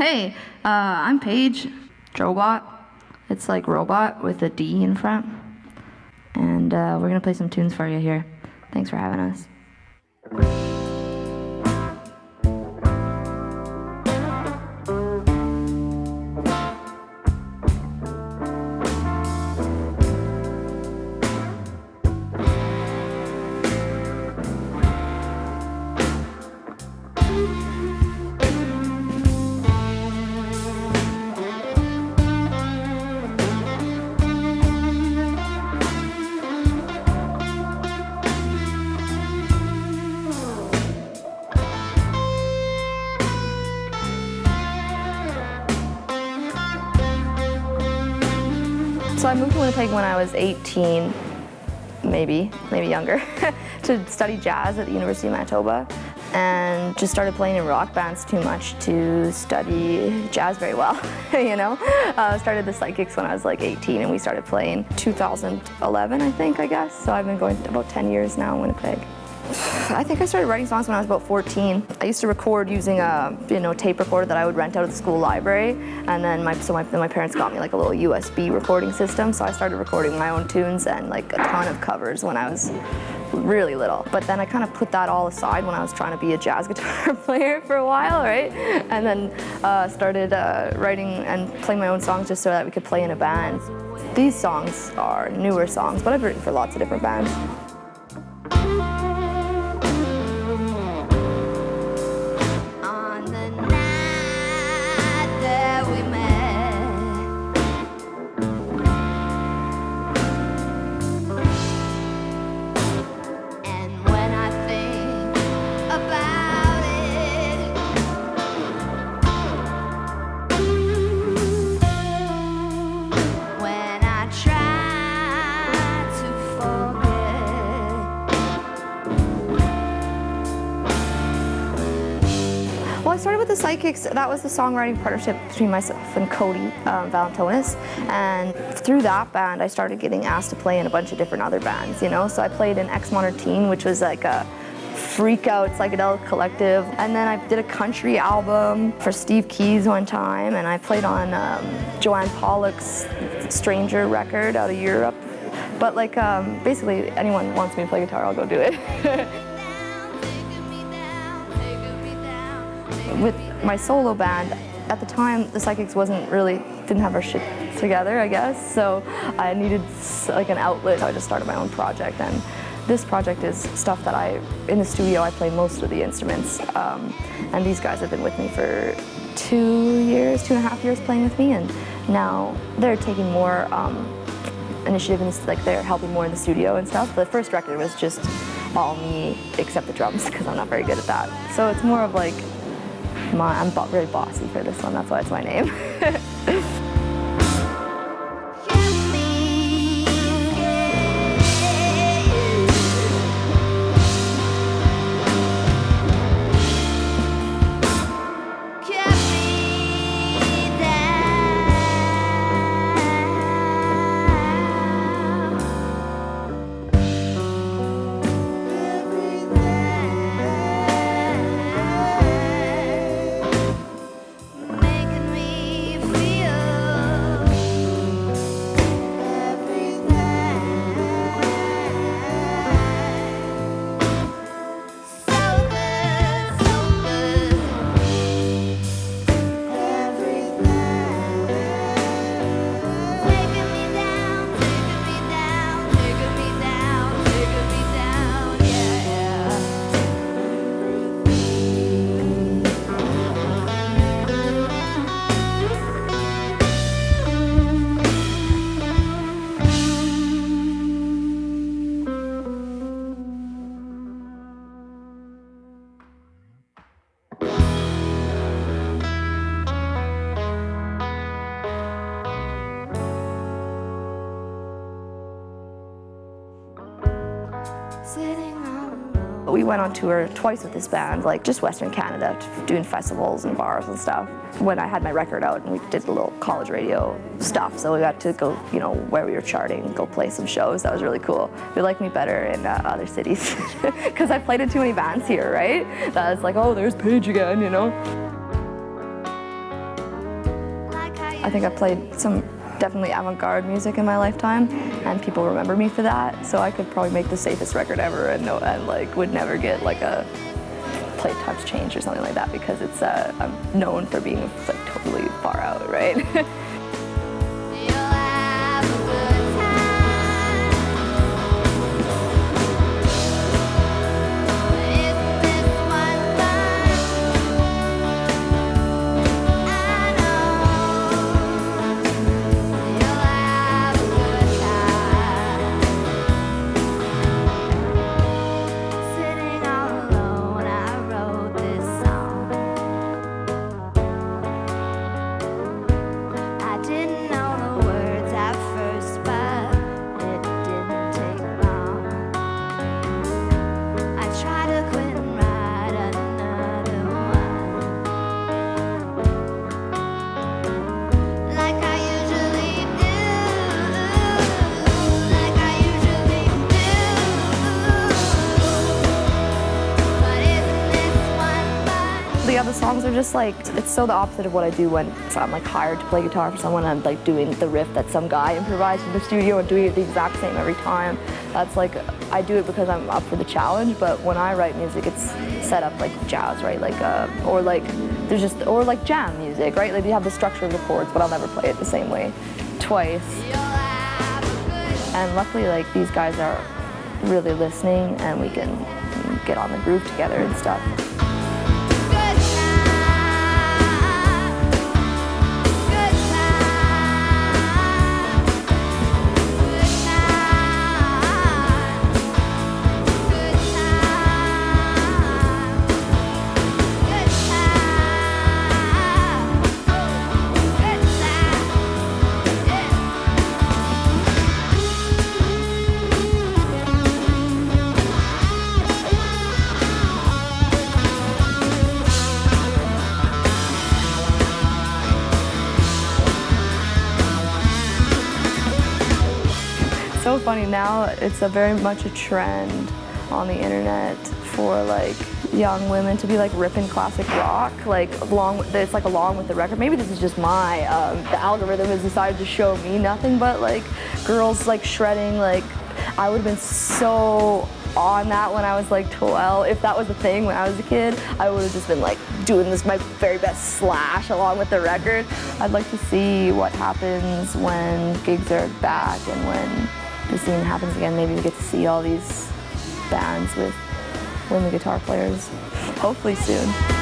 Hey, I'm Paige Drobot. It's like robot with a D in front. And we're gonna play some tunes for you here. Thanks for having us. So I moved to Winnipeg when I was 18, maybe younger, to study jazz at the University of Manitoba, and just started playing in rock bands too much to study jazz very well, you know? Started the Psychics when I was like 18, and we started playing 2011, I guess. So I've been going about 10 years now in Winnipeg. I think I started writing songs when I was about 14. I used to record using a tape recorder that I would rent out of the school library, and then my parents got me like a little USB recording system, so I started recording my own tunes and like a ton of covers when I was really little. But then I kind of put that all aside when I was trying to be a jazz guitar player for a while, right? And then started writing and playing my own songs just so that we could play in a band. These songs are newer songs, but I've written for lots of different bands. Well, I started with the Psychics. That was the songwriting partnership between myself and Cody Valentonis. And through that band, I started getting asked to play in a bunch of different other bands, you know? So I played in Ex Modern Teen, which was like a freak-out psychedelic collective. And then I did a country album for Steve Keys one time, and I played on Joanne Pollock's Stranger record out of Europe. But like, basically, anyone wants me to play guitar, I'll go do it. With my solo band, at the time, the Psychics didn't have our shit together, I guess, so I needed like an outlet. So I just started my own project, and this project is stuff that in the studio, I play most of the instruments, and these guys have been with me for 2.5 years playing with me, and now they're taking more initiative, and like they're helping more in the studio and stuff. The first record was just all me, except the drums, because I'm not very good at that. So it's more of like, I'm very bossy for this one, that's why it's my name. We went on tour twice with this band, like just Western Canada, doing festivals and bars and stuff. When I had my record out, and we did a little college radio stuff, so we got to go, where we were charting, go play some shows. That was really cool. They liked me better in other cities because I played in too many bands here, right? That was like, oh, there's Paige again, I think I've played some definitely avant-garde music in my lifetime, and people remember me for that. So I could probably make the safest record ever, and like would never get like a play times change or something like that, because it's I'm known for being like totally far out, right? Yeah, the songs are just like, it's so the opposite of what I do when I'm like hired to play guitar for someone. I'm like doing the riff that some guy improvised in the studio and doing it the exact same every time. That's like, I do it because I'm up for the challenge, but when I write music, it's set up like jazz, right? Like, or like jam music, right? Like you have the structure of the chords, but I'll never play it the same way twice. And luckily, like these guys are really listening, and we can get on the groove together and stuff. So funny now, it's very much a trend on the internet for like young women to be like ripping classic rock, like it's like along with the record. Maybe this is just my, the algorithm has decided to show me nothing but like girls like shredding. Like I would have been so on that when I was like 12. If that was a thing when I was a kid, I would have just been like doing this my very best slash along with the record. I'd like to see what happens when gigs are back and when the scene happens again. Maybe we get to see all these bands with women guitar players, hopefully soon.